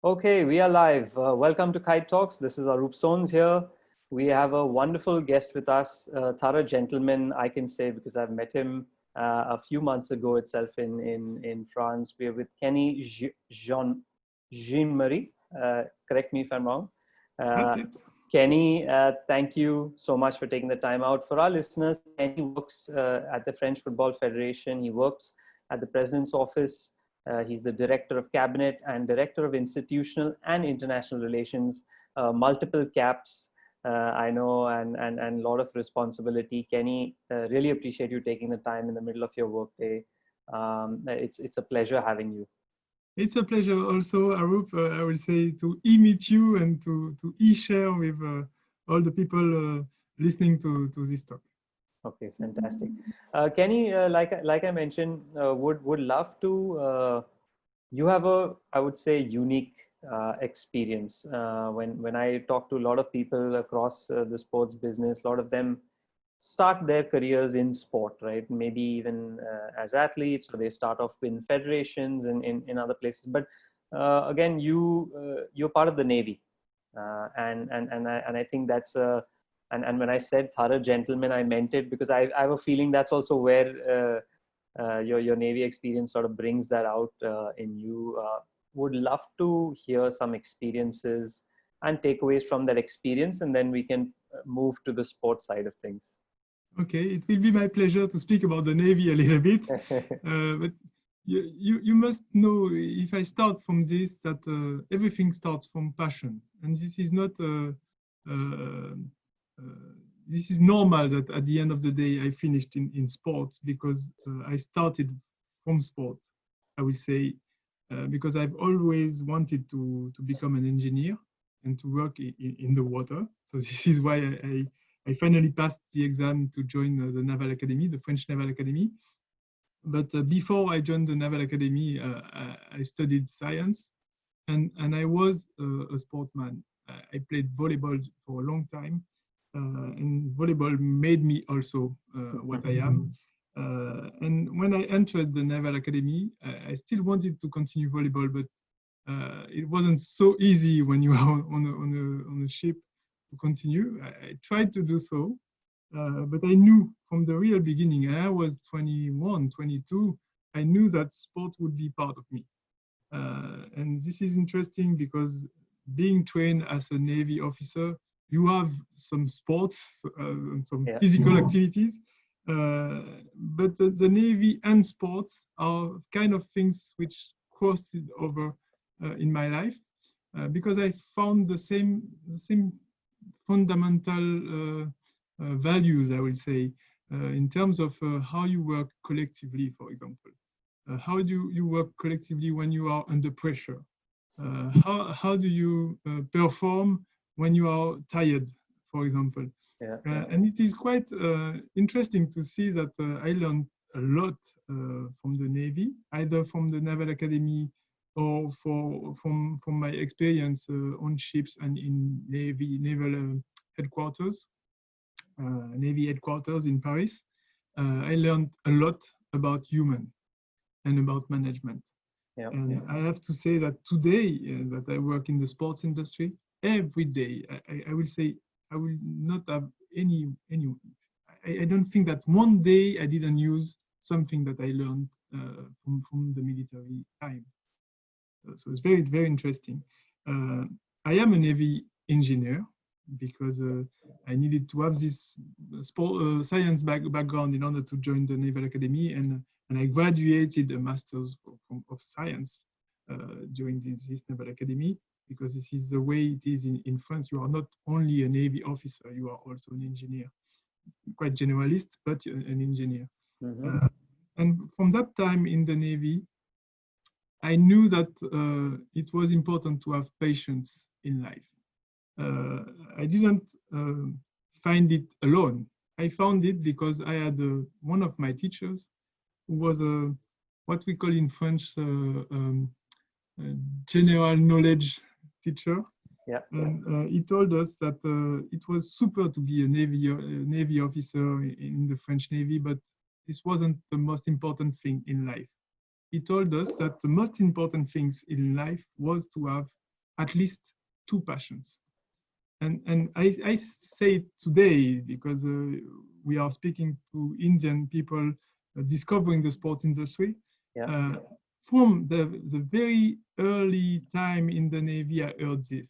Okay, we are live. Welcome to Kite Talks. This is Arup Sons here. We have a wonderful guest with us, thorough gentleman, I can say, because I've met him a few months ago itself in France. We are with Kenny Jean-Marie. Correct me if I'm wrong. That's Uh, it. Kenny, thank you so much for taking the time out. For our listeners, Kenny works at the French Football Federation. He works at the President's Office. He's the Director of Cabinet and Director of Institutional and International Relations, multiple caps, I know, and a lot of responsibility. Kenny, really appreciate you taking the time in the middle of your workday. It's a pleasure having you. It's a pleasure also, Arup, I will say, to meet you and to share with all the people listening to this talk. Okay, fantastic. Kenny, like I mentioned, would love to. You have a, I would say, unique experience. When I talk to a lot of people across the sports business, a lot of them start their careers in sport, right? Maybe even as athletes, or they start off in federations and in other places. But again, you're part of the Navy, and I think that's a. And when I said thorough gentleman, I meant it because I have a feeling that's also where your Navy experience sort of brings that out in you. Would love to hear some experiences and takeaways from that experience, and then we can move to the sports side of things. Okay, it will be my pleasure to speak about the Navy a little bit. But you must know, if I start from this, that everything starts from passion. And this is not, this is normal that at the end of the day, I finished in sports because I started from sport, I will say, because I've always wanted to become an engineer and to work in the water. So this is why I finally passed the exam to join the Naval Academy, the French Naval Academy. But before I joined the Naval Academy, I studied science, and I was a sportsman. I played volleyball for a long time, and volleyball made me also what I am. And when I entered the Naval Academy, I still wanted to continue volleyball, but it wasn't so easy when you are on a ship to continue. I tried to do so, but I knew from the real beginning, and I was 21, 22, I knew that sport would be part of me. And this is interesting because being trained as a Navy officer, you have some sports and some physical activities, but the Navy and sports are kind of things which crossed over in my life because I found the same fundamental values, I will say, in terms of how you work collectively, for example. How do you work collectively when you are under pressure? How do you perform when you are tired, for example? And it is quite interesting to see that I learned a lot from the Navy, either from the Naval Academy or from my experience on ships and in naval headquarters, Navy headquarters in Paris. I learned a lot about human and about management. And I have to say that today that I work in the sports industry, every day, I will say, I will not have any I don't think that one day I didn't use something that I learned from the military time. So it's very, very interesting. I am a Navy engineer because I needed to have this science background in order to join the Naval Academy, and I graduated a master's of science during this Naval Academy, because this is the way it is in France. You are not only a Navy officer, you are also an engineer. Quite generalist, but an engineer. And from that time in the Navy, I knew that it was important to have patience in life. I didn't find it alone. I found it because I had one of my teachers who was what we call in French general knowledge teacher. And he told us that it was super to be a Navy officer in the French Navy, but this wasn't the most important thing in life. He told us that the most important things in life was to have at least 2 passions. And I say it today because we are speaking to Indian people discovering the sports industry. Yeah. From the very early time in the Navy, I heard this.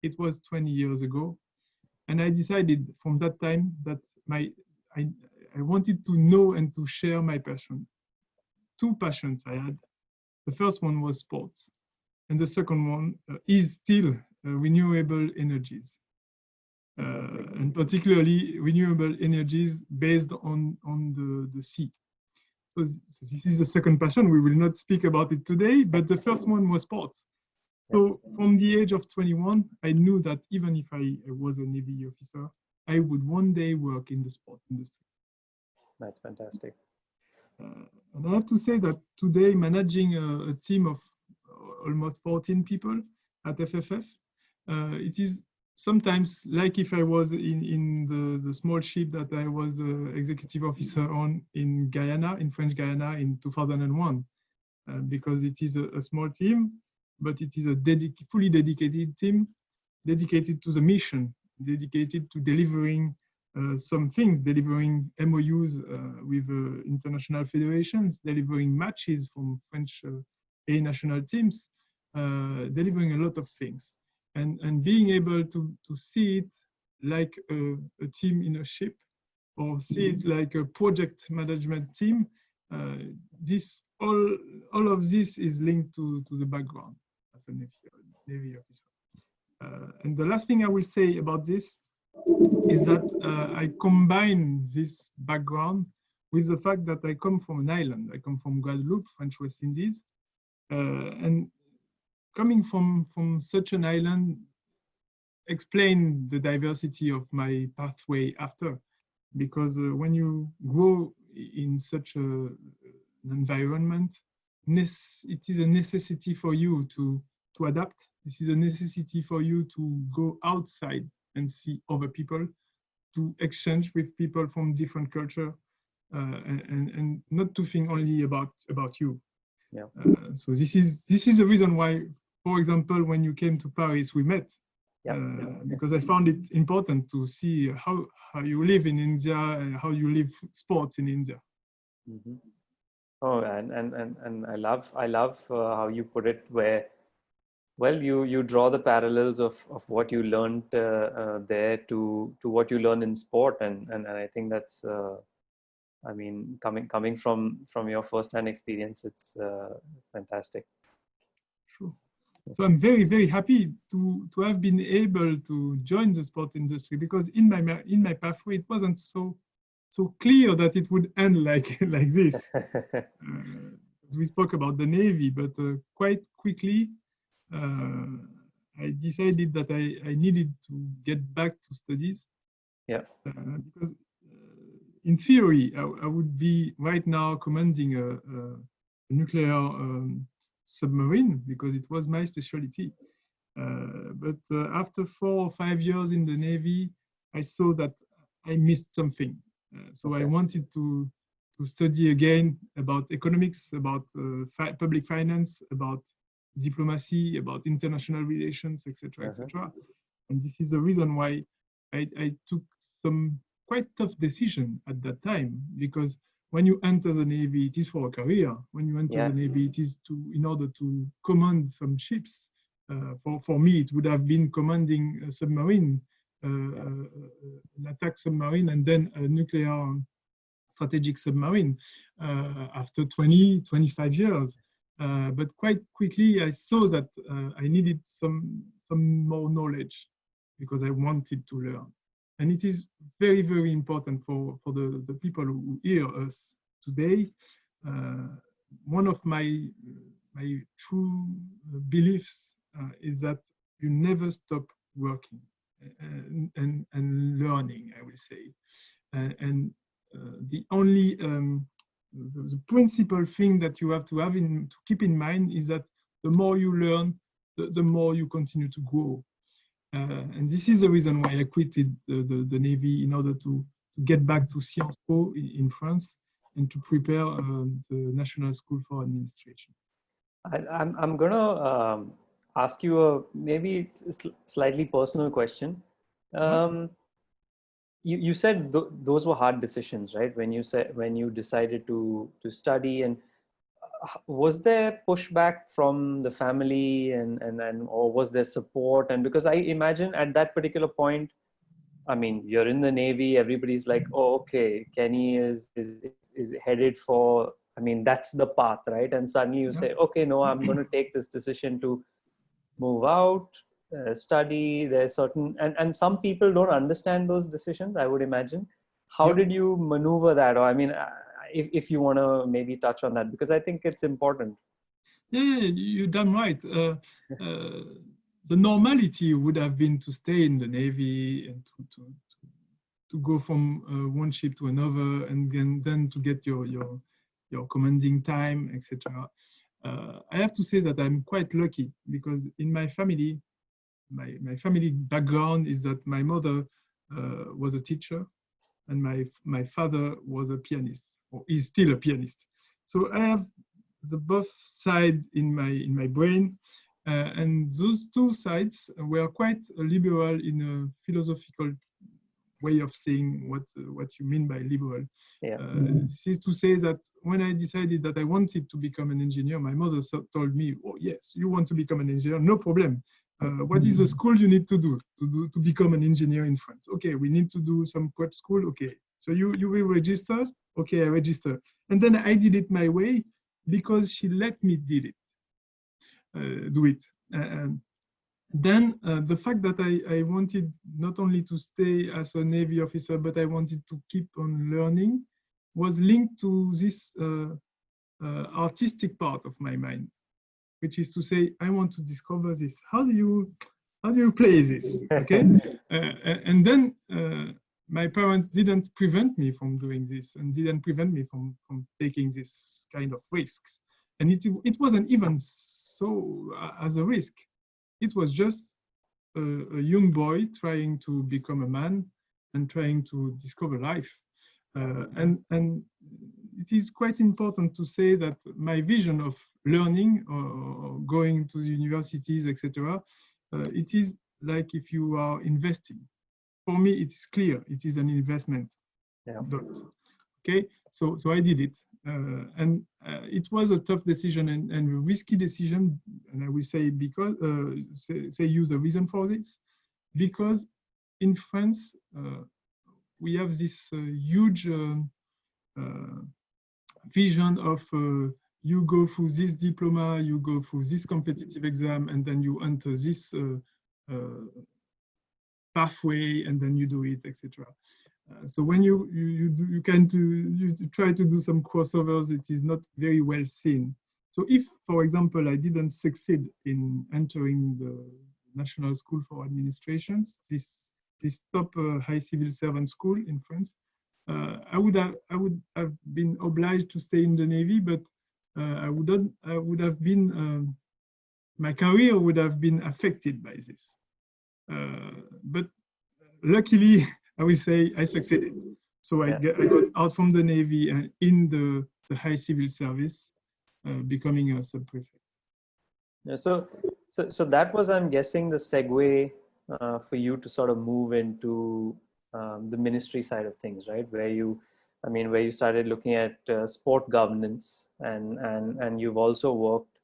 It was 20 years ago. And I decided from that time that I wanted to know and to share my passion. 2 passions I had. The first one was sports. And the second one is still renewable energies. And particularly renewable energies based on the sea. So this is the second passion. We will not speak about it today, but the first one was sports. So from the age of 21, I knew that even if I was a Navy officer, I would one day work in the sport industry. That's fantastic. And I have to say that today, managing a team of almost 14 people at FFF, it is sometimes like if I was in the small ship that I was executive officer on in Guyana, in French Guyana in 2001, because it is a small team, but it is a fully dedicated team, dedicated to the mission, dedicated to delivering some things, delivering MOUs with international federations, delivering matches from French A national teams, delivering a lot of things. And being able to see it like a team in a ship, or see it like a project management team, this all of this is linked to the background as a Navy officer. And the last thing I will say about this is that I combine this background with the fact that I come from an island. I come from Guadeloupe, French West Indies, and coming from such an island explain the diversity of my pathway after, because when you grow in such an environment, it is a necessity for you to adapt. This is a necessity for you to go outside and see other people, to exchange with people from different culture, and not to think only about you. Yeah. So this is the reason why, for example, when you came to Paris, we met. Yeah. Because I found it important to see how you live in India and how you live sports in India. Mm-hmm. Oh, and I love how you put it, where, well, you draw the parallels of what you learned there to what you learn in sport, and I think that's I mean, coming from your first-hand experience, it's fantastic. Sure. So I'm very, very happy to have been able to join the sport industry, because in my pathway it wasn't so clear that it would end like this. We spoke about the Navy, but quite quickly I decided that I needed to get back to studies. Yeah. Because in theory I would be right now commanding a nuclear submarine, because it was my specialty. But after 4 or 5 years in the Navy, I saw that I missed something. So I wanted to study again about economics, about public finance, about diplomacy, about international relations, etc., etc. And this is the reason why I took some quite tough decision at that time, because when you enter the Navy, it is for a career. When you enter the Navy, it is in order to command some ships. For me, it would have been commanding a submarine, an attack submarine, and then a nuclear strategic submarine after 25 years. But quite quickly, I saw that I needed some more knowledge, because I wanted to learn. And it is very, very important for the people who hear us today. One of my true beliefs is that you never stop working and learning, I will say. And the only the principal thing that you have to keep in mind is that the more you learn, the more you continue to grow. And this is the reason why I quitted the Navy, in order to get back to Sciences Po in France and to prepare the National School for Administration. I'm gonna ask you a maybe it's a slightly personal question. Yeah. Um, you said those were hard decisions, right? When you decided to study, and was there pushback from the family, and or was there support? And because I imagine at that particular point, I mean, you're in the Navy, everybody's like, oh, okay, Kenny is headed for, I mean, that's the path, right? And suddenly you Yeah. say, okay, no, I'm going to take this decision to move out, study. There's certain, and some people don't understand those decisions, I would imagine. How Yeah. did you maneuver that? Or, I mean, if you want to maybe touch on that, because I think it's important. Yeah, you're damn right. Uh, the normality would have been to stay in the Navy and to go from one ship to another, and then to get your commanding time, etc. I have to say that I'm quite lucky because in my family, my family background is that my mother was a teacher and my father was a pianist, or is still a pianist. So I have the both side in my brain, and those two sides were quite liberal in a philosophical way of saying what you mean by liberal. Yeah. This is to say that when I decided that I wanted to become an engineer, my mother told me, "Oh yes, you want to become an engineer? No problem. What is the school you need to do to become an engineer in France? Okay, we need to do some prep school. Okay, so you will register. Okay, I register, and then I did it my way because she let me do it. Then the fact that I wanted not only to stay as a Navy officer, but I wanted to keep on learning was linked to this artistic part of my mind, which is to say, I want to discover this. How do you play this? Okay, and then my parents didn't prevent me from doing this and didn't prevent me from taking this kind of risks. And it wasn't even so as a risk. It was just a young boy trying to become a man and trying to discover life. And it is quite important to say that my vision of learning or going to the universities, etc., it is like if you are investing. For me, it is clear. It is an investment. Yeah. Okay, so I did it, and it was a tough decision and a risky decision, and I will say because say you the reason for this, because in France we have this huge vision of you go through this diploma, you go through this competitive exam, and then you enter this pathway, and then you do it, etc. So when you try to do some crossovers, it is not very well seen. So if, for example, I didn't succeed in entering the National School for Administrations, this top high civil servant school in France, I would have been obliged to stay in the Navy, but I would have been my career would have been affected by this. But luckily, I will say I succeeded. So I got out from the Navy and in the high civil service, becoming a sub-prefect. Yeah, so that was, I'm guessing, the segue for you to sort of move into the ministry side of things, right? Where you, I mean, where you started looking at sport governance, and you've also worked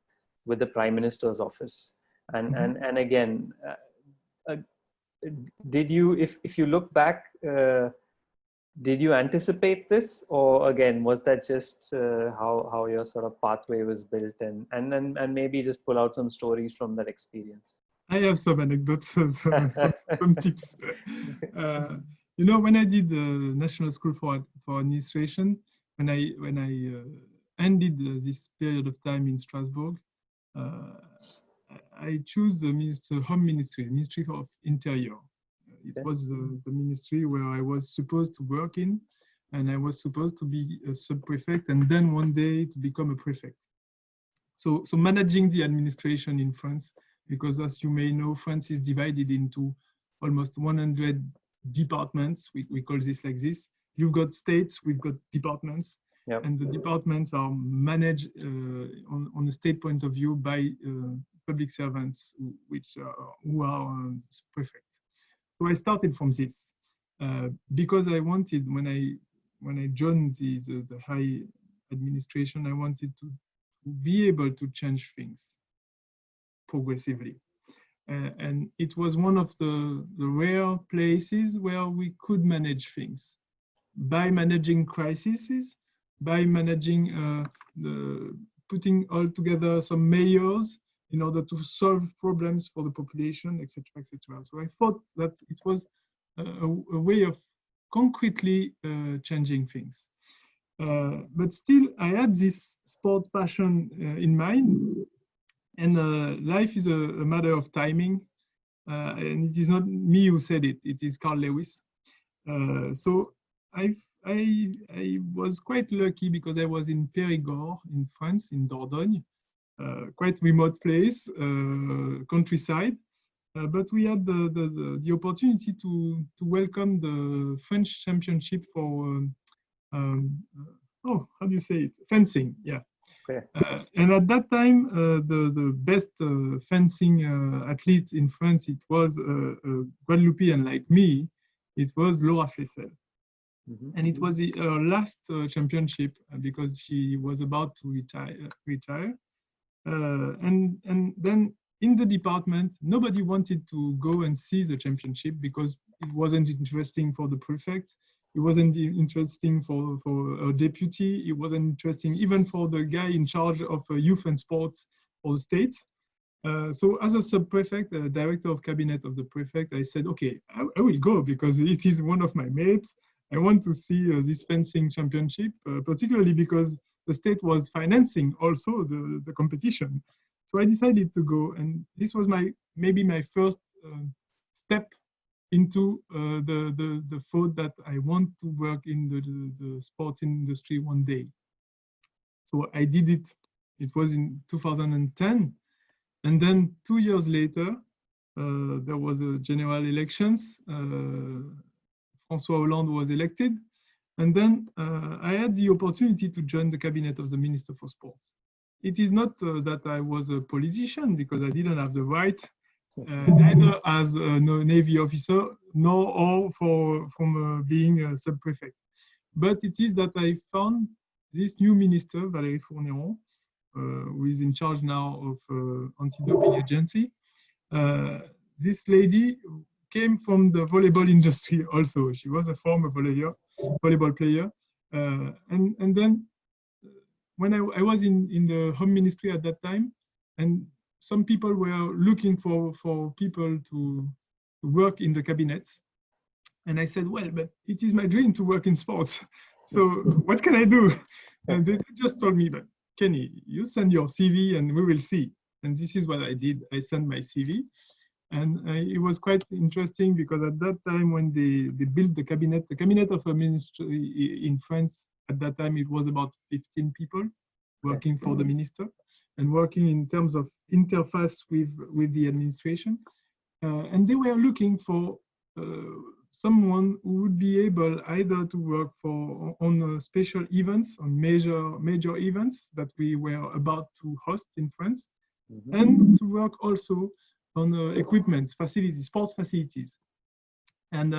with the Prime Minister's office, and again, did you, if you look back, did you anticipate this, or again, was that just how your sort of pathway was built, and maybe just pull out some stories from that experience? I have some anecdotes, some tips. You know, when I did the National School for Administration, when I ended this period of time in Strasbourg, I chose the Home Ministry, Ministry of Interior. It was the ministry where I was supposed to work in, and I was supposed to be a sub-prefect and then one day to become a prefect. So managing the administration in France, because as you may know, France is divided into almost 100 departments. We call this like this. You've got states, we've got departments, and the departments are managed on a state point of view by public servants who are prefect. So I started from this because I wanted, when I joined the high administration, I wanted to be able to change things progressively. And it was one of the rare places where we could manage things by managing crises, by managing putting all together some mayors in order to solve problems for the population, etc., etc. So I thought that it was a way of concretely changing things. But still, I had this sport passion in mind, and life is a matter of timing, and it is not me who said it; it is Carl Lewis. So I was quite lucky because I was in Périgord in France, in Dordogne, quite remote place, countryside. But we had the opportunity to welcome the French championship for how do you say it? Fencing, yeah. Okay. And at that time, the best fencing athlete in France, it was Guadeloupean like me. It was Laura Flessel. Mm-hmm. And it was her last championship because she was about to retire. And then in the department, nobody wanted to go and see the championship because it wasn't interesting for the prefect. It wasn't interesting for a deputy. It wasn't interesting even for the guy in charge of youth and sports for the state. So as a sub-prefect, director of cabinet of the prefect, I said, okay, I will go because it is one of my mates. I want to see this fencing championship, particularly because the state was financing also the competition. So I decided to go, and this was maybe my first step into the thought that I want to work in the sports industry one day. So I did it. It was in 2010. And then 2 years later, there was a general elections. François Hollande was elected. And then I had the opportunity to join the cabinet of the Minister for Sports. It is not that I was a politician because I didn't have the right, neither as a Navy officer, nor from being a sub-prefect. But it is that I found this new minister, Valérie Fourneron, who is in charge now of anti-doping agency. This lady came from the volleyball industry also. She was a former volleyball player. And then when I was in the home ministry at that time, and some people were looking for people to work in the cabinets. And I said, well, but it is my dream to work in sports. So what can I do? And they just told me, but Kenny, you send your CV and we will see. And this is what I did. I sent my CV. And it was quite interesting because at that time when they built the cabinet of a ministry in France, at that time it was about 15 people working for the minister and working in terms of interface with the administration. And they were looking for someone who would be able either to work on special events, on major events that we were about to host in France, mm-hmm. and to work also on equipment, facilities, sports facilities. And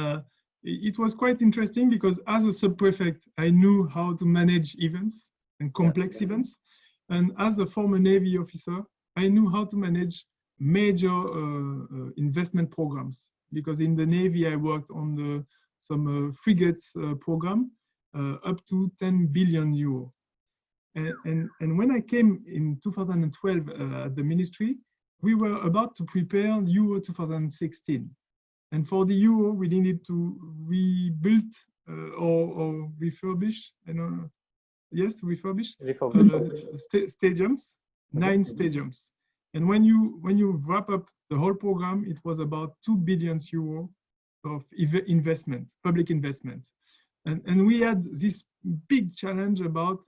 it was quite interesting because as a sub-prefect, I knew how to manage events and complex events. And as a former Navy officer, I knew how to manage major investment programs. Because in the Navy, I worked on some frigates program up to 10 billion euro. And when I came in 2012 at the ministry, we were about to prepare Euro 2016. And for the Euro, we needed to rebuild or refurbish, refurbish stadiums, 9 stadiums. And when you wrap up the whole program, it was about 2 billion euro of investment, public investment. And we had this big challenge about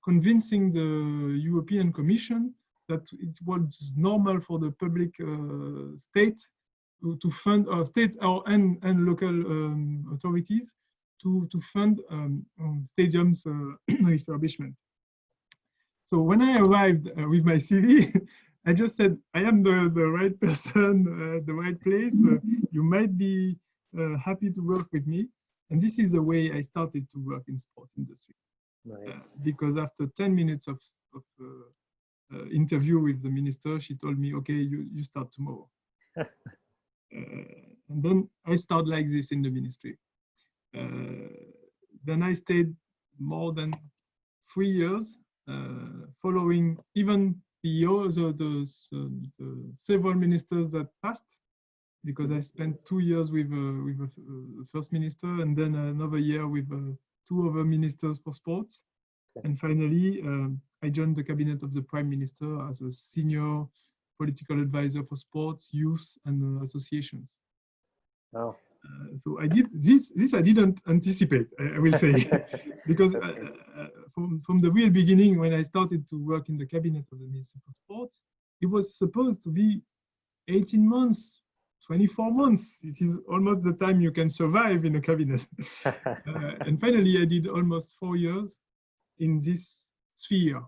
convincing the European Commission that it was normal for the public state to fund state and local authorities to fund stadiums refurbishment. So when I arrived with my CV, I just said, I am the right person, the right place. You might be happy to work with me. And this is the way I started to work in sports industry. Nice. Because after 10 minutes of interview with the minister, she told me, okay, you start tomorrow. And then I started like this in the ministry. Then I stayed more than 3 years, following even the several ministers that passed, because I spent 2 years with the first minister and then another year with 2 other ministers for sports. Okay. And finally, I joined the cabinet of the Prime Minister as a senior political advisor for sports, youth, and associations. Oh. So I did this. This I didn't anticipate, I will say, because from the real beginning, when I started to work in the cabinet of the Minister for Sports, it was supposed to be 18 months, 24 months. It is almost the time you can survive in a cabinet. And finally, I did almost 4 years in this sphere,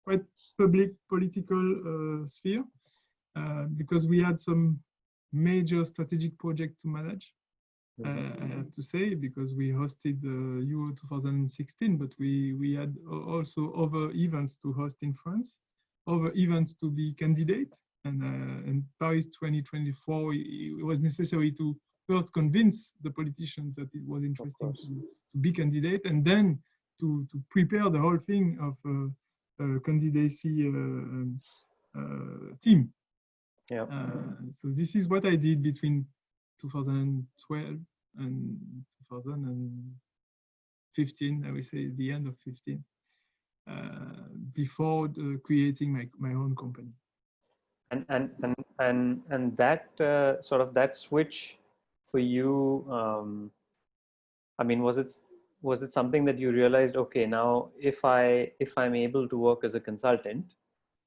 quite public political sphere, because we had some major strategic project to manage, I have to say, because we hosted the Euro 2016, but we had also other events to host in France, other events to be candidate, and Paris 2024, it was necessary to first convince the politicians that it was interesting to be candidate, and then to prepare the whole thing of candidacy team. Yeah. So this is what I did between 2012 and 2015, I would say the end of 15, before creating my own company. And that sort of that switch for you, I mean, was it something that you realized, okay, now if I'm able to work as a consultant,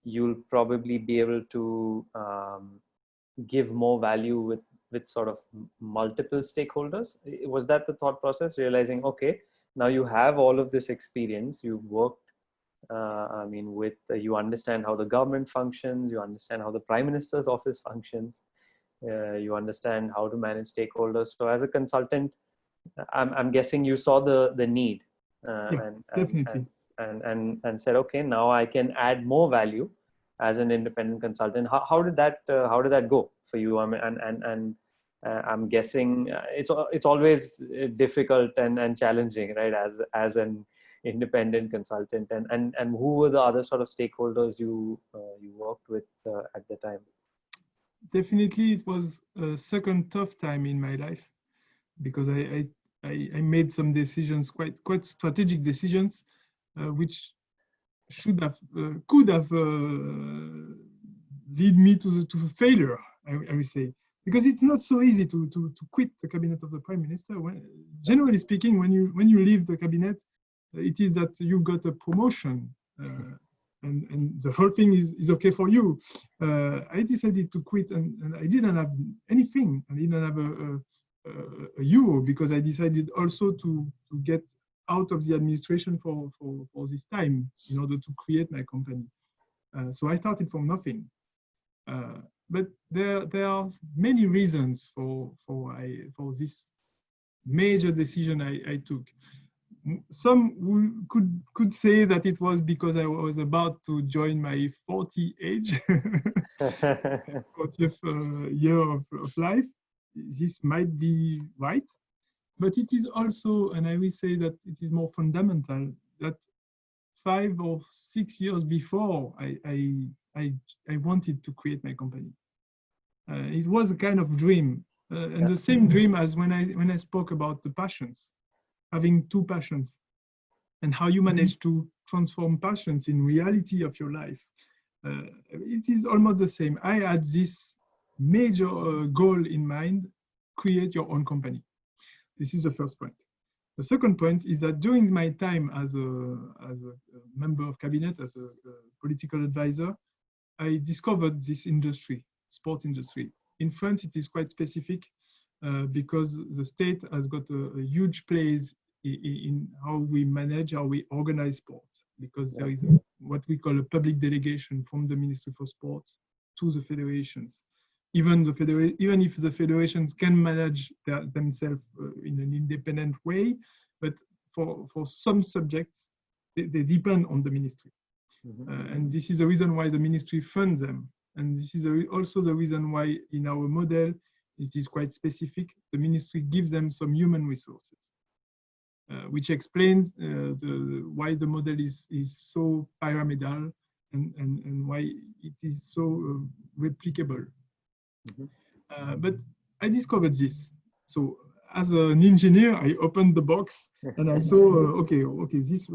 you'll probably be able to give more value with sort of multiple stakeholders? Was that the thought process, realizing, okay, now you have all of this experience, you've worked, I mean, with you understand how the government functions, you understand how the Prime Minister's office functions, you understand how to manage stakeholders. So as a consultant, I'm guessing you saw the need, Yeah, definitely. And said, okay, now I can add more value as an independent consultant. How did that go for you? I mean, and I'm guessing it's always difficult and challenging, right? As an independent consultant, and who were the other sort of stakeholders you worked with at the time? Definitely, it was a second tough time in my life, because I made some decisions, quite strategic decisions, which could have lead me to failure, I would say, because it's not so easy to quit the cabinet of the Prime Minister. Generally speaking, when you leave the cabinet, it is that you got a promotion, and the whole thing is okay for you. I decided to quit, and I didn't have anything. I didn't have a euro, because I decided also to get out of the administration for this time in order to create my company. So I started from nothing. But there are many reasons for this major decision I took. Some could say that it was because I was about to join my 40 age, 40th year of life. This might be right, but it is also, and I will say that it is more fundamental, that 5 or 6 years before I wanted to create my company. It was a kind of dream, and the same dream as when I spoke about the passions, having 2 passions, and how you manage to transform passions in reality of your life. It is almost the same. I had this major goal in mind: create your own company. This is the first point. The second point is that during my time as a member of cabinet, as a political advisor, I discovered this industry, sport industry. In France, it is quite specific because the state has got a huge place in how we manage, how we organize sport, because there is what we call a public delegation from the Ministry for Sports to the federations. Even if the federations can manage themselves in an independent way, but for some subjects, they depend on the ministry. And this is the reason why the ministry funds them. And this is also the reason why in our model, it is quite specific. The ministry gives them some human resources, which explains why the model is so pyramidal and why it is so replicable. But I discovered this. So as an engineer, I opened the box and I saw, okay, this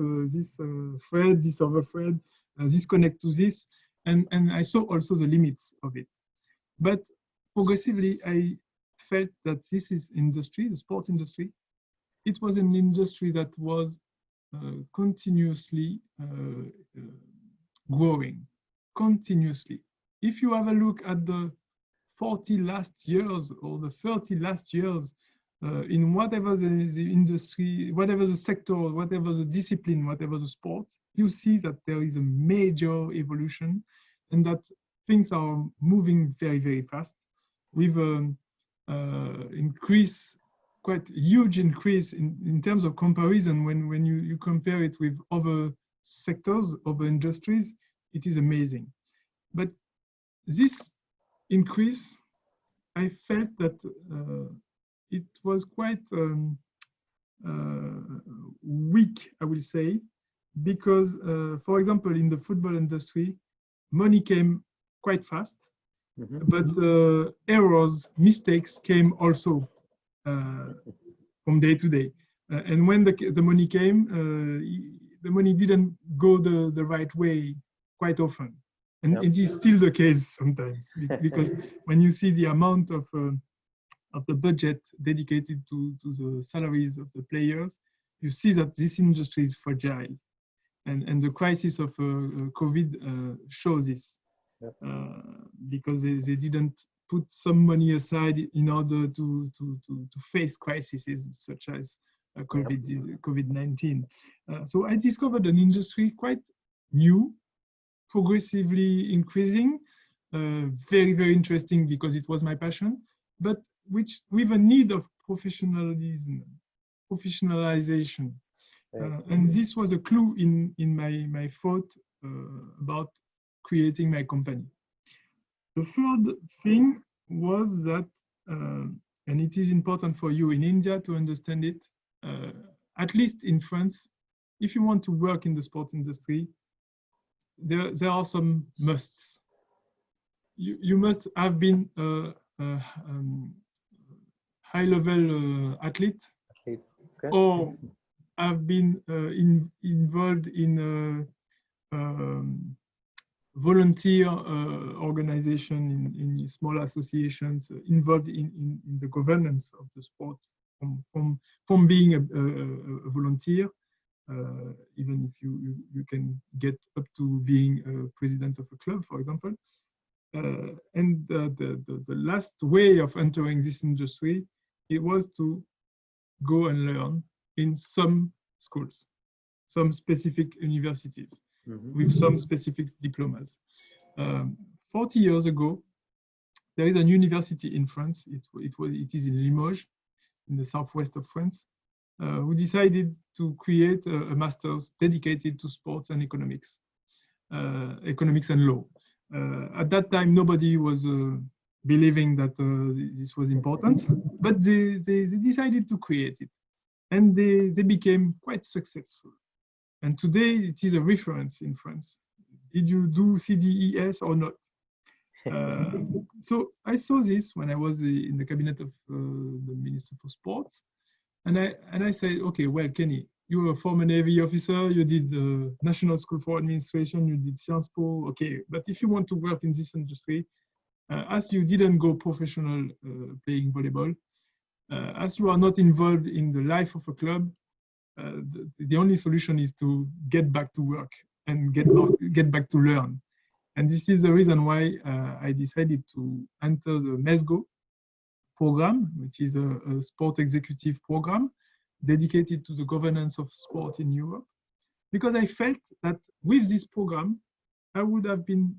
thread, this other thread, this connect to this, and I saw also the limits of it. But progressively, I felt that this is industry, the sport industry. It was an industry that was continuously growing, continuously. If you have a look at the 40 last years or the 30 last years, in whatever the industry, whatever the sector, whatever the discipline, whatever the sport, you see that there is a major evolution and that things are moving very, very fast with increase, quite huge increase in terms of comparison. When you compare it with other sectors, other industries, it is amazing. But this increase, I felt that it was quite weak, I will say, because, for example, in the football industry, money came quite fast, but errors, mistakes came also from day to day. And when the money came, the money didn't go the right way quite often. And it is still the case sometimes, because when you see the amount of the budget dedicated to the salaries of the players, you see that this industry is fragile. And the crisis of COVID shows this, because they didn't put some money aside in order to face crises such as COVID-19. So I discovered an industry quite new, progressively increasing, very, very interesting because it was my passion, but which with a need of professionalization. And this was a clue in my thought about creating my company. The third thing was that, and it is important for you in India to understand it, at least in France, if you want to work in the sport industry, there are some musts. You must have been a high-level athlete, okay, or have been involved in volunteer organization in small associations, involved in the governance of the sport, from being a volunteer. Even if you can get up to being a president of a club, for example. And the last way of entering this industry, it was to go and learn in some schools, some specific universities, with some specific diplomas. 40 years ago, there is a university in France, it is in Limoges, in the southwest of France, who decided to create a master's dedicated to sports and economics, economics and law. At that time, nobody was believing that this was important, but they decided to create it. And they became quite successful. And today, it is a reference in France. Did you do CDES or not? So I saw this when I was in the cabinet of the Minister for Sports. And I said, okay, well, Kenny, you were a former Navy officer, you did the National School for Administration, you did Sciences Po, okay, but if you want to work in this industry, as you didn't go professional playing volleyball, as you are not involved in the life of a club, the only solution is to get back to work and get back to learn. And this is the reason why I decided to enter the MESGO program, which is a sport executive program dedicated to the governance of sport in Europe. because I felt that with this program, I would have been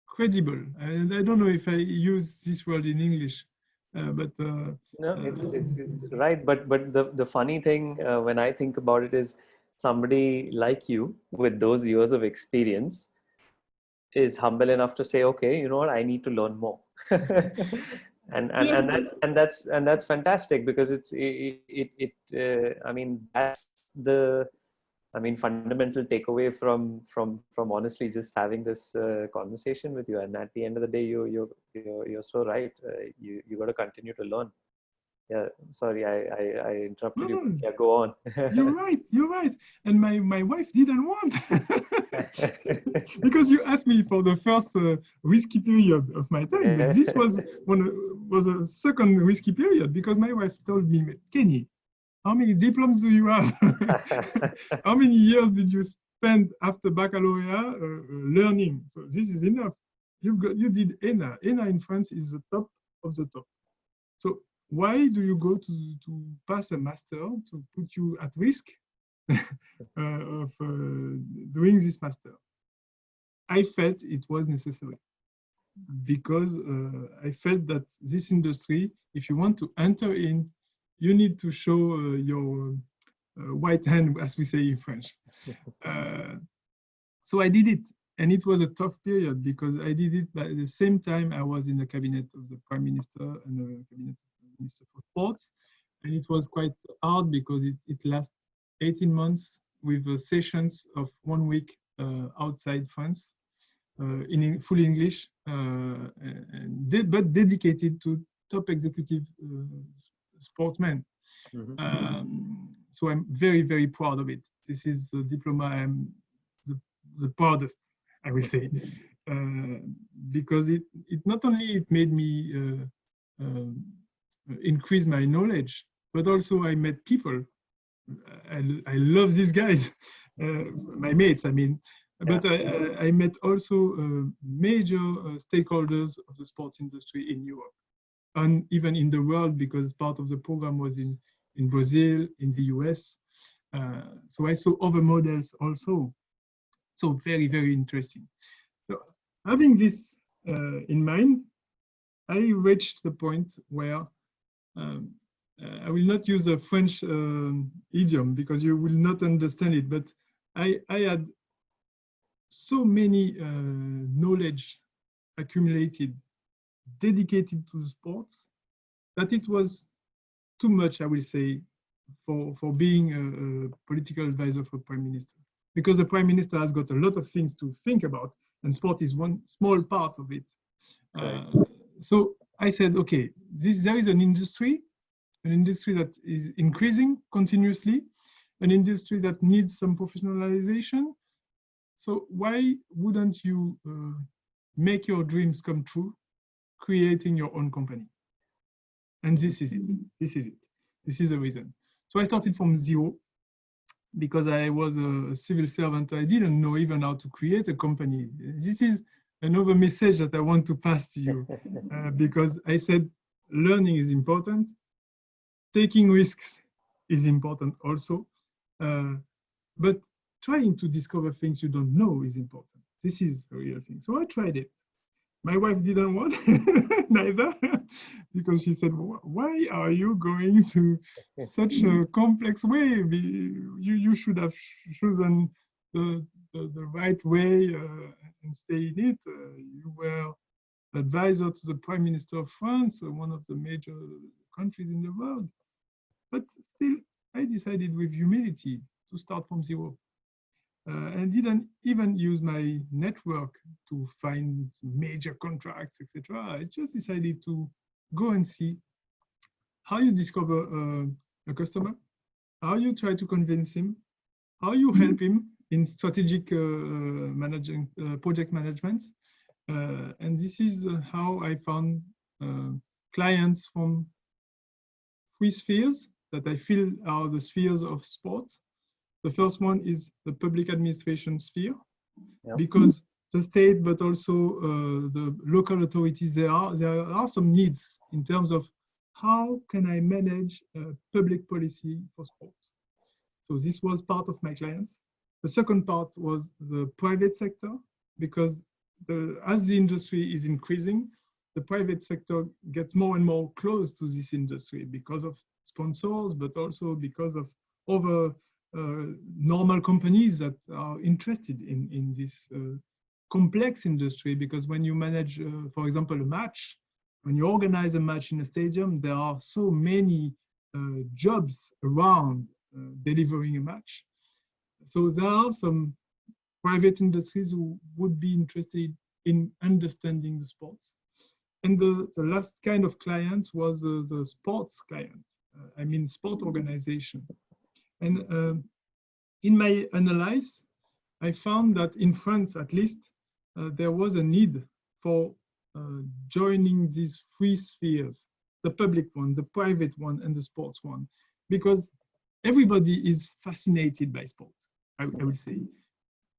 credible. And I don't know if I use this word in English, but No, it's right. But the funny thing when I think about it is somebody like you with those years of experience is humble enough to say, okay, you know what, I need to learn more. yes, And that's fantastic, because I mean, that's the, I mean, fundamental takeaway from honestly just having this conversation with you. And at the end of the day, you're so right. You got to continue to learn. Yeah, sorry, I interrupted you. no, Yeah, go on. you're right, you're right. And my wife didn't want because you asked me for the first risky period of my time, but Yeah. this was a second risky period because my wife told me, Kenny, how many diplomas do you have? How many years did you spend after baccalaureate learning? So this is enough. You did ENA. ENA in France is the top of the top. So why do you go to pass a master to put you at risk of doing this master? I felt it was necessary because I felt that this industry, if you want to enter in, you need to show your white hand, as we say in French. So I did it. And it was a tough period because I did it at the same time I was in the cabinet of the Prime Minister and the cabinet of the Minister for Sports. And it was quite hard because it lasted 18 months with sessions of 1 week outside France in full English, but dedicated to top executive sportsmen. So I'm very, very proud of it. This is the diploma I'm the proudest, I will say, because it not only it made me increase my knowledge, but also I met people. I love these guys, my mates, I mean, but I met also major stakeholders of the sports industry in Europe and even in the world, because part of the program was in Brazil, in the US. So I saw other models also. So very, very interesting. So having this in mind, I reached the point where I will not use a French idiom because you will not understand it, but I had so many knowledge accumulated, dedicated to sports, that it was too much, I will say, for being a political advisor for Prime Minister. Because the Prime Minister has got a lot of things to think about, and sport is one small part of it. So I said, okay, there is an industry that is increasing continuously, an industry that needs some professionalization. So why wouldn't you make your dreams come true, creating your own company? And this is it. This is it. This is the reason. So I started from zero because I was a civil servant. I didn't know even how to create a company. This is another message that I want to pass to you because I said learning is important. Taking risks is important also. But trying to discover things you don't know is important. This is the real thing. So I tried it. My wife didn't want neither, because she said, why are you going to such a complex way? You should have chosen the right way and stay in it. You were advisor to the Prime Minister of France, one of the major countries in the world. But still, I decided with humility to start from zero. And didn't even use my network to find major contracts, etc. I just decided to go and see how you discover a customer, how you try to convince him, how you help him in strategic project management. And this is how I found clients from 3 spheres that I feel are the spheres of sport. The first one is the public administration sphere, because the state, but also the local authorities, there are some needs in terms of how can I manage public policy for sports. So this was part of my clients. The second part was the private sector, because as the industry is increasing, the private sector gets more and more close to this industry because of sponsors, but also because of other normal companies that are interested in this complex industry. Because when you manage, for example, a match, when you organize a match in a stadium, there are so many jobs around delivering a match. So there are some private industries who would be interested in understanding the sports. And the last kind of clients was the sports client, I mean sport organization. And in my analysis, I found that in France, at least, there was a need for joining these three spheres, the public one, the private one, and the sports one, because everybody is fascinated by sport, I will say.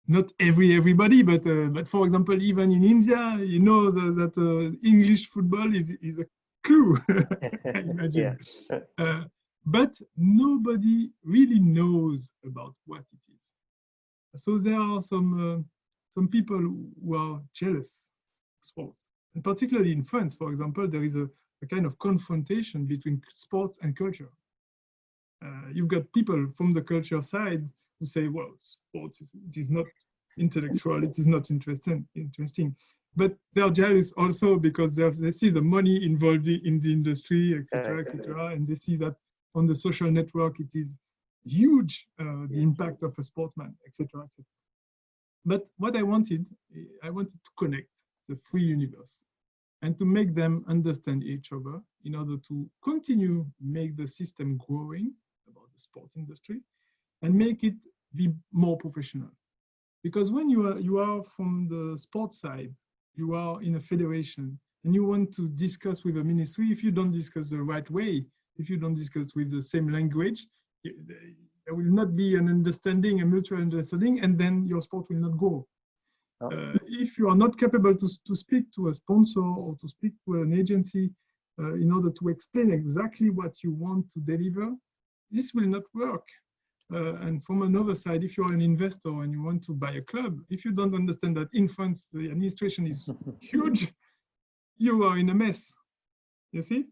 Not everybody, but for example, even in India, you know that English football is a clue, I imagine. Yeah. But nobody really knows about what it is. So there are some people who are jealous of sports. And particularly in France, for example, there is a kind of confrontation between sports and culture. You've got people from the culture side who say, well, sports, it is not intellectual, it is not interesting. But they're jealous also because they see the money involved in the industry, etc., etc., and they see that on the social network, it is huge, the impact of a sportsman, etc., etc. But what I wanted to connect the free universe and to make them understand each other in order to continue make the system growing about the sport industry and make it be more professional. Because when you are from the sports side, you are in a federation and you want to discuss with a ministry, if you don't discuss the right way, if you don't discuss with the same language, there will not be an understanding, a mutual understanding, and then your sport will not go. If you are not capable to speak to a sponsor or to speak to an agency in order to explain exactly what you want to deliver, this will not work. And from another side, if you're an investor and you want to buy a club, if you don't understand that in France, the administration is huge, you are in a mess, you see?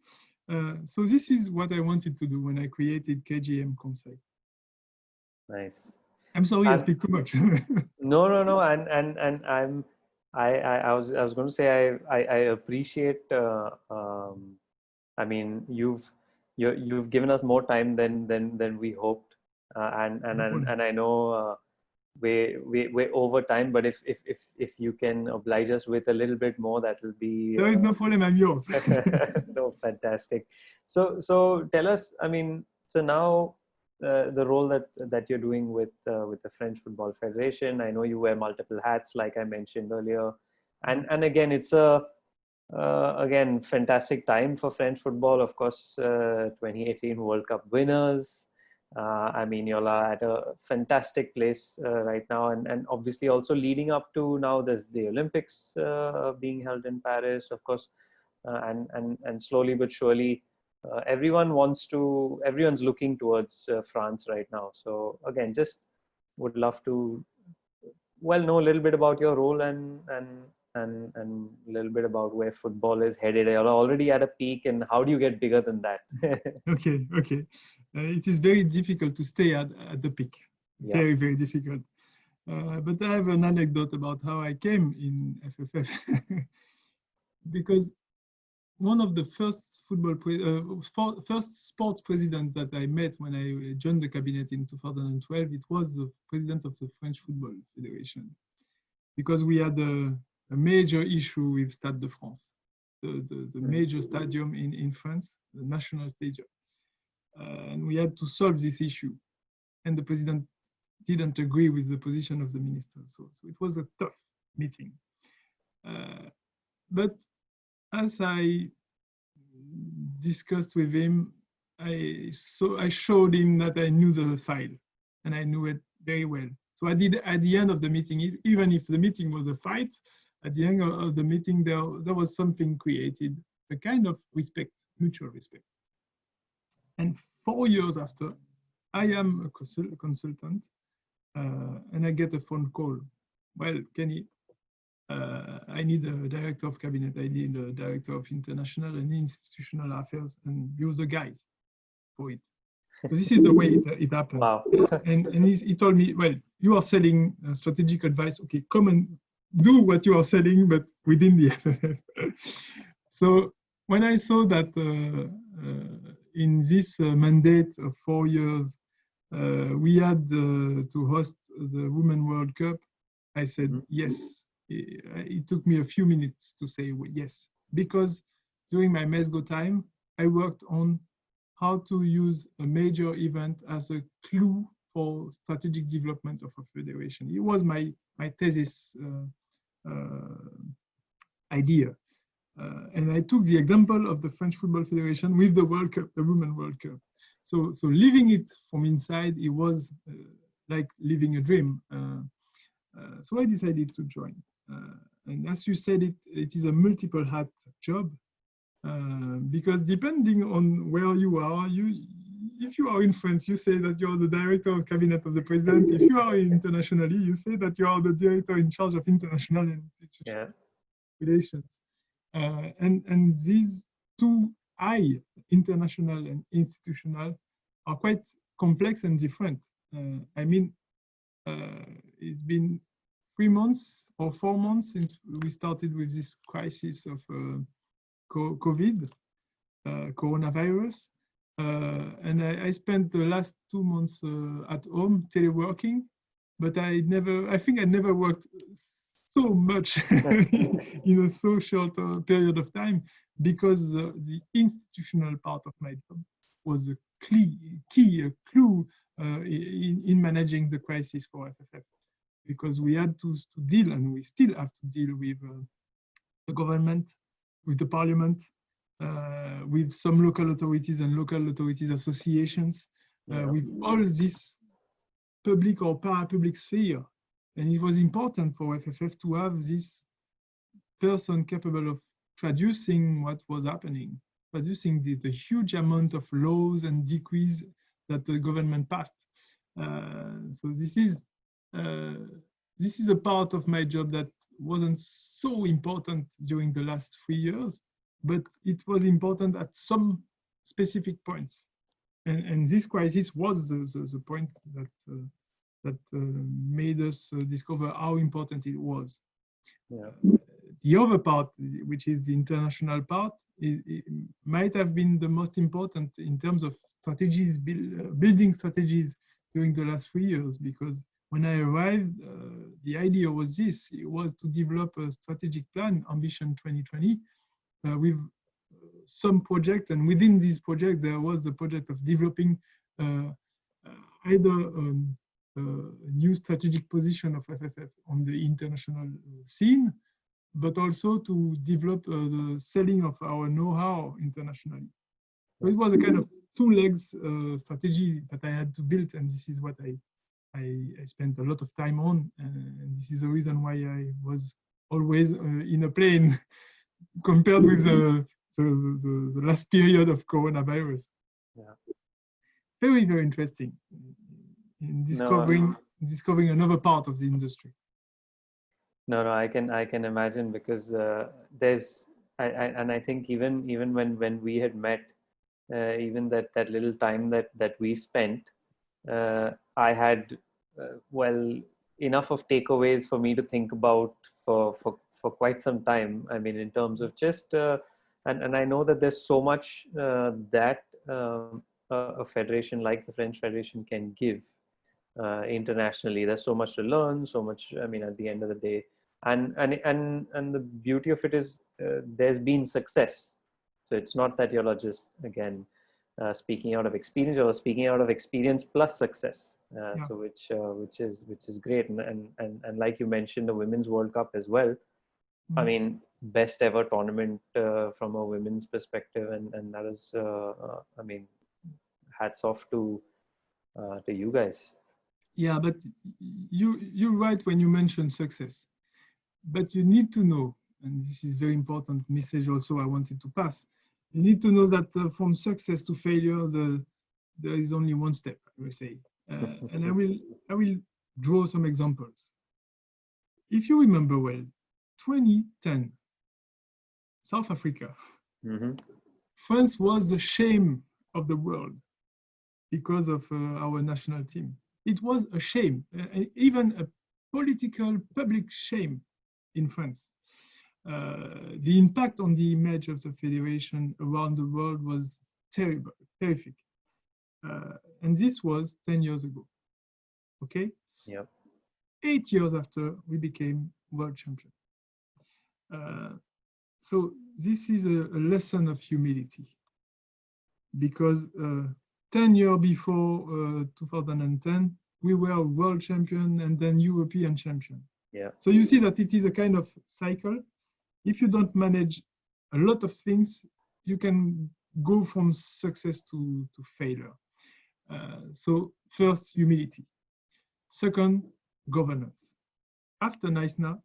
So this is what I wanted to do when I created KGM Conseil. Nice. I'm sorry, I speak too much. No, and I was going to say I appreciate. I mean, you've given us more time than we hoped, and I know we're over time. But if you can oblige us with a little bit more, that will be. There is no problem. I'm yours. No, fantastic. So tell us. I mean, so now. The role that you're doing with the French Football Federation. I know you wear multiple hats, like I mentioned earlier, and again, it's a again fantastic time for French football. Of course, 2018 World Cup winners. I mean, you're at a fantastic place right now, and obviously also leading up to now. There's the Olympics being held in Paris, of course, and slowly but surely. Everyone's looking towards France right now. So again, just would love to know a little bit about your role and a little bit about where football is headed. You're already at a peak, and how do you get bigger than that? Okay. It is very difficult to stay at the peak. Yeah. Very, very difficult. But I have an anecdote about how I came in FFF. Because one of the first first sports president that I met when I joined the cabinet in 2012, it was the president of the French Football Federation, because we had a major issue with Stade de France, the major stadium in France, the national stadium, and we had to solve this issue, and the president didn't agree with the position of the minister, so it was a tough meeting, but as I discussed with him, I showed him that I knew the file, and I knew it very well. So I did at the end of the meeting, even if the meeting was a fight, at the end of the meeting there was something created, a kind of respect, mutual respect. And 4 years after, I am a consultant, and I get a phone call. Well, Kenny, I need a director of cabinet. I need a director of international and institutional affairs, and you're the guys for it. So this is the way it happened. Wow. And he told me, well, you are selling strategic advice. Okay, come and do what you are selling, but within the FFF. So when I saw that in this mandate of 4 years, we had to host the Women World Cup, I said yes. It took me a few minutes to say yes, because during my MESGO time, I worked on how to use a major event as a clue for strategic development of a federation. It was my thesis idea. And I took the example of the French Football Federation with the World Cup, the Women World Cup. So living it from inside, it was like living a dream. So I decided to join. And as you said, it is a multiple hat job, because depending on where you are, if you are in France, you say that you're the director of cabinet of the president. If you are internationally, you say that you are the director in charge of international and institutional relations. And these two I, international and institutional, are quite complex and different. I mean, it's been 3 months or 4 months since we started with this crisis of COVID, coronavirus. And I spent the last 2 months at home teleworking, but I think I never worked so much in a so short period of time, because the institutional part of my job was a clue in managing the crisis for FFF, because we had to deal, and we still have to deal with the government, with the parliament, with some local authorities and local authorities associations, with all this public or para-public sphere. And it was important for FFF to have this person capable of traducing what was happening, traducing the huge amount of laws and decrees that the government passed. So this is a part of my job that wasn't so important during the last 3 years, but it was important at some specific points. And this crisis was the point that made us discover how important it was. The other part, which is the international part, it might have been the most important in terms of strategies, building strategies during the last 3 years, because when I arrived, the idea was this: it was to develop a strategic plan, Ambition 2020, with some project, and within this project there was the project of developing either a new strategic position of FFF on the international scene, but also to develop the selling of our know-how internationally. So it was a kind of two legs strategy that I had to build, and this is what I spent a lot of time on, and this is the reason why I was always in a plane compared with the last period of coronavirus. Very, very interesting in discovering another part of the industry. No, I can imagine, because I think even when we had met, even that little time that we spent, I had enough of takeaways for me to think about for quite some time. I mean, in terms of just and I know that there's so much that a federation like the French Federation can give internationally. There's so much to learn, so much. I mean, at the end of the day, and the beauty of it is there's been success. So it's not that you're just again speaking out of experience, or speaking out of experience plus success. So which is great, and like you mentioned, the Women's World Cup as well. I mean, best ever tournament from a women's perspective, and that is I mean, hats off to you guys. Yeah, but you're right when you mention success, but you need to know, and this is very important message also I wanted to pass. You need to know that from success to failure, there is only one step, I will say. And I will draw some examples. If you remember well, 2010, South Africa, France was the shame of the world because of our national team. It was a shame, even a political public shame in France. The impact on the image of the federation around the world was terrible, terrific. And this was 10 years ago, okay? Yeah. 8 years after, we became world champion. So this is a lesson of humility, because 10 years before 2010, we were world champion and then European champion. Yeah. So you see that it is a kind of cycle. If you don't manage a lot of things, you can go from success to failure. So first, humility. Second, governance. After Nice-Na,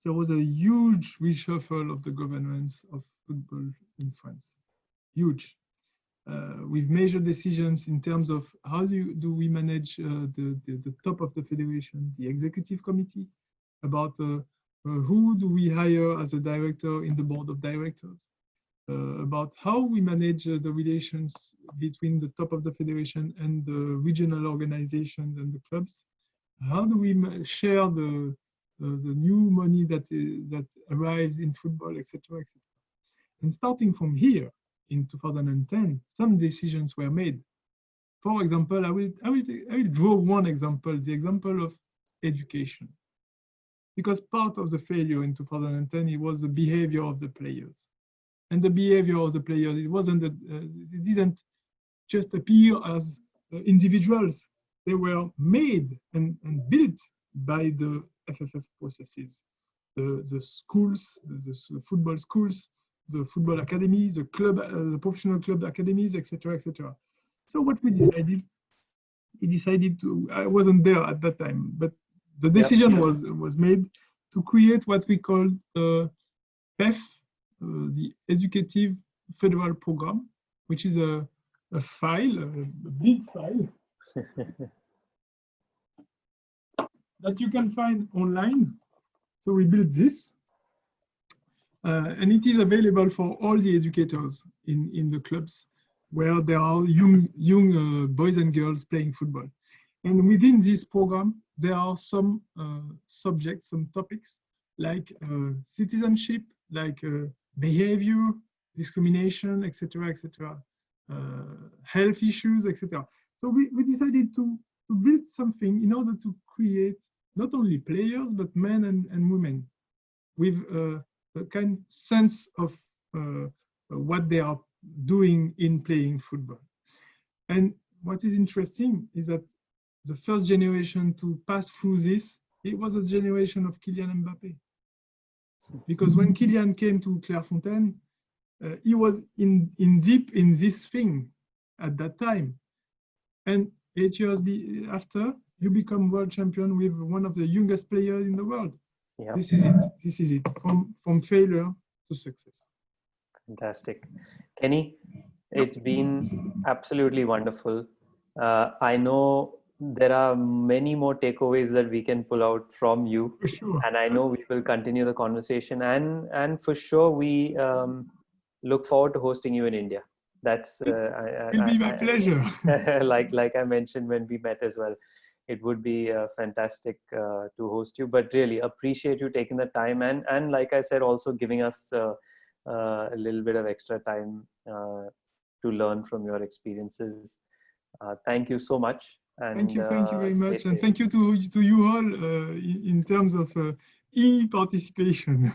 there was a huge reshuffle of the governance of football in France. Huge. With major decisions in terms of how do we manage the top of the federation, the executive committee, about who do we hire as a director in the board of directors, about how we manage the relations between the top of the federation and the regional organizations and the clubs. How do we share the new money that arrives in football, etc., etc. And starting from here, in 2010, some decisions were made. For example, I will draw one example, the example of education. Because part of the failure in 2010, it was the behavior of the players. And the behavior of the players, it didn't just appear as individuals. They were made and built by the FFF processes. The schools, the football schools, the football academies, the club, the professional club academies, etc., etc. So what we decided to, I wasn't there at that time, but the decision was made to create what we call the PEF, the Educative Federal Program, which is a file, a big file that you can find online. So we built this. And it is available for all the educators in the clubs where there are young boys and girls playing football. And within this program, there are some subjects, some topics like citizenship, like behavior, discrimination, etc., etc., health issues, etc. So we decided to build something in order to create not only players, but men and women with a kind of sense of what they are doing in playing football. And what is interesting is that the first generation to pass through this, it was a generation of Kylian Mbappé. Because when Kylian came to Clairefontaine, he was in deep in this thing at that time. And 8 years after, you become world champion with one of the youngest players in the world. Yeah. This is it. This is it. From failure to success. Fantastic. Kenny, it's been absolutely wonderful. I know there are many more takeaways that we can pull out from you. For sure. And I know we will continue the conversation. And for sure, we look forward to hosting you in India. That's it'll be my pleasure. like I mentioned when we met as well. It would be fantastic to host you, but really appreciate you taking the time and like I said, also giving us a little bit of extra time to learn from your experiences. Thank you so much. And, thank you very much, and thank you to you all in terms of e-participation.